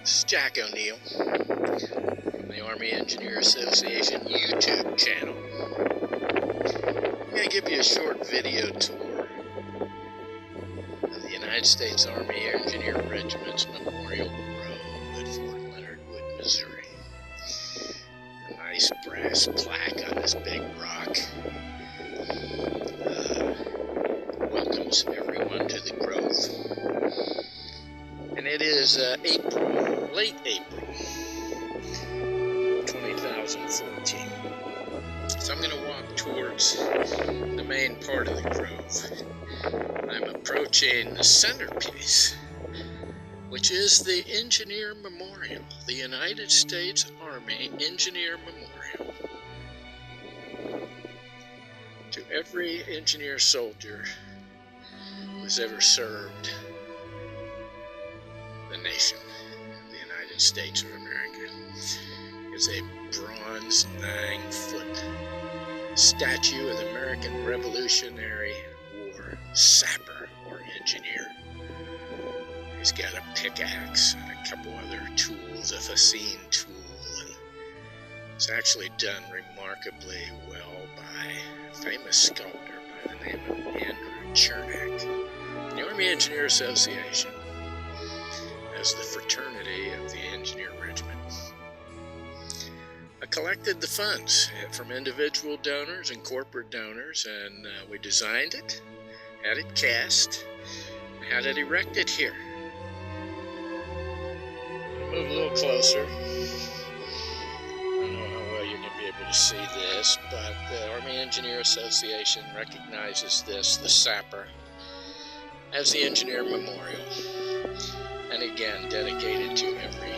This is Jack O'Neill from the Army Engineer Association YouTube channel. I'm going to give you a short video tour of the United States Army Engineer Regiment's Memorial Grove at Fort Leonard, Missouri. A nice brass plaque on this big rock welcomes everyone to the grove. And it is late April 2014. So I'm going to walk towards the main part of the grove. I'm approaching the centerpiece, which is the Engineer Memorial, the United States Army Engineer Memorial. To every engineer soldier who's ever served the nation, the United States of America. It's a bronze 9-foot statue of the American Revolutionary War sapper or engineer. He's got a pickaxe and a couple other tools, a fascine tool, and it's actually done remarkably well by a famous sculptor by the name of Andrew Chernak. The Army Engineer Association as the fraternity of the Engineer Regiment. I collected the funds from individual donors and corporate donors, and we designed it, had it cast, had it erected here. I'll move a little closer. I don't know how well you're going to be able to see this, but the Army Engineer Association recognizes this, the sapper, as the Engineer Memorial. And again, dedicated to every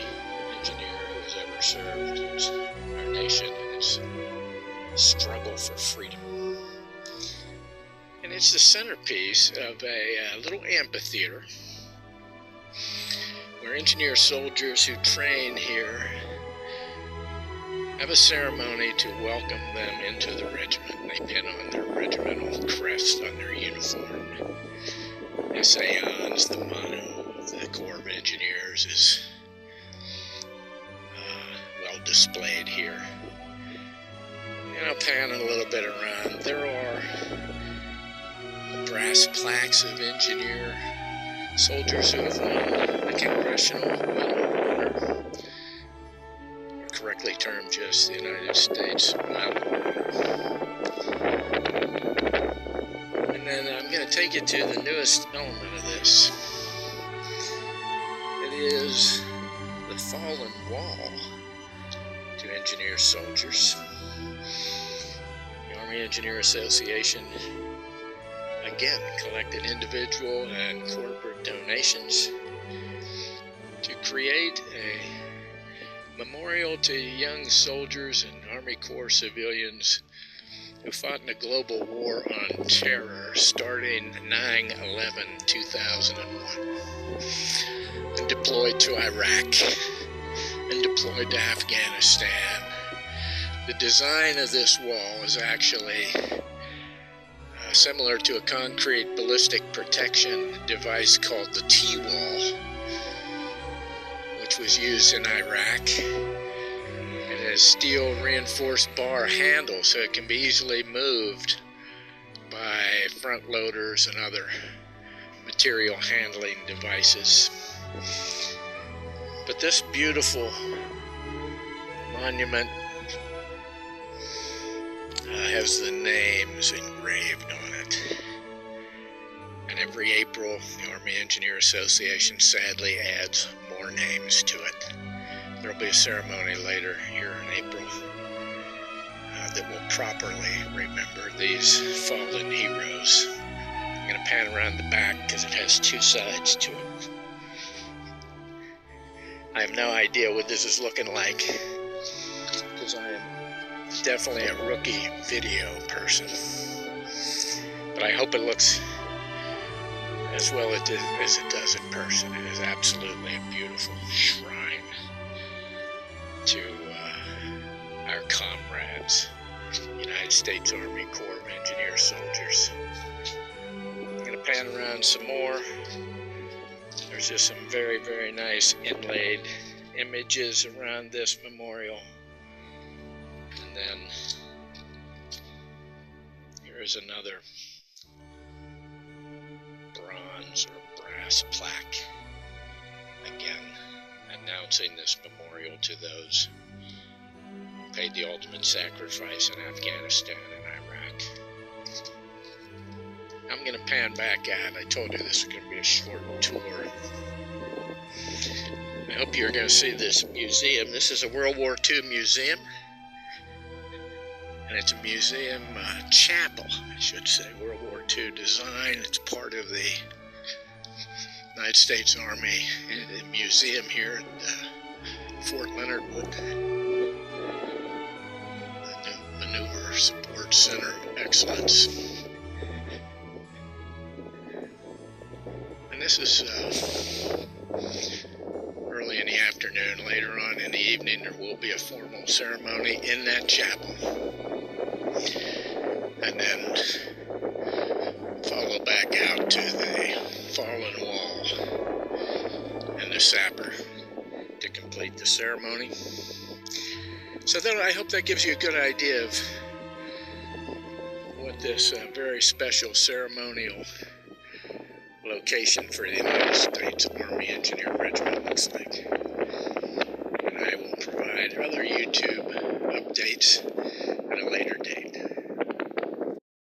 engineer who has ever served our nation in its struggle for freedom. And it's the centerpiece of a little amphitheater where engineer soldiers who train here have a ceremony to welcome them into the regiment. They pin on their regimental crest on their uniform. Essayons, the motto of the Corps of Engineers, is well displayed here. And I'll pan it a little bit around. There are brass plaques of engineer soldiers who have won the Congressional Medal of Honor, or correctly termed just the United States Medal of Honor. And then I'm going to take you to the newest element of this. It is the fallen wall to engineer soldiers. The Army Engineer Association again collected individual and corporate donations to create a memorial to young soldiers and Army Corps civilians who fought in a global war on terror starting 9/11/2001 and deployed to Iraq and deployed to Afghanistan. The design of this wall is actually similar to a concrete ballistic protection device called the T-wall, which was used in Iraq. It has steel reinforced bar handles so it can be easily moved by front loaders and other material handling devices. But this beautiful monument has the names engraved on it. And every April, the Army Engineer Association sadly adds more names to it. There will be a ceremony later here in April that will properly remember these fallen heroes. I'm going to pan around the back because it has two sides to it. I have no idea what this is looking like because I am definitely a rookie video person. But I hope it looks as well as it does in person. It is absolutely a beautiful shrine to our comrades, United States Army Corps of Engineer soldiers. I'm going to pan around some more. There's just some very, very nice inlaid images around this memorial. And then here's another bronze or brass plaque, again announcing this memorial to those who paid the ultimate sacrifice in Afghanistan and Iraq. I'm going to pan back out. I told you this was going to be a short tour. I hope you're going to see this museum. This is a World War II museum. And it's a museum chapel, I should say, World War II design. It's part of the United States Army Museum here at Fort Leonard Wood. The new Maneuver Support Center of Excellence. And this is early in the afternoon. Later on in the evening, there will be a formal ceremony in that chapel. And then follow back out to the fallen wall and the sapper to complete the ceremony. So then I hope that gives you a good idea of what this very special ceremonial location for the United States Army Engineer Regiment looks like. And I will provide other YouTube updates at a later date.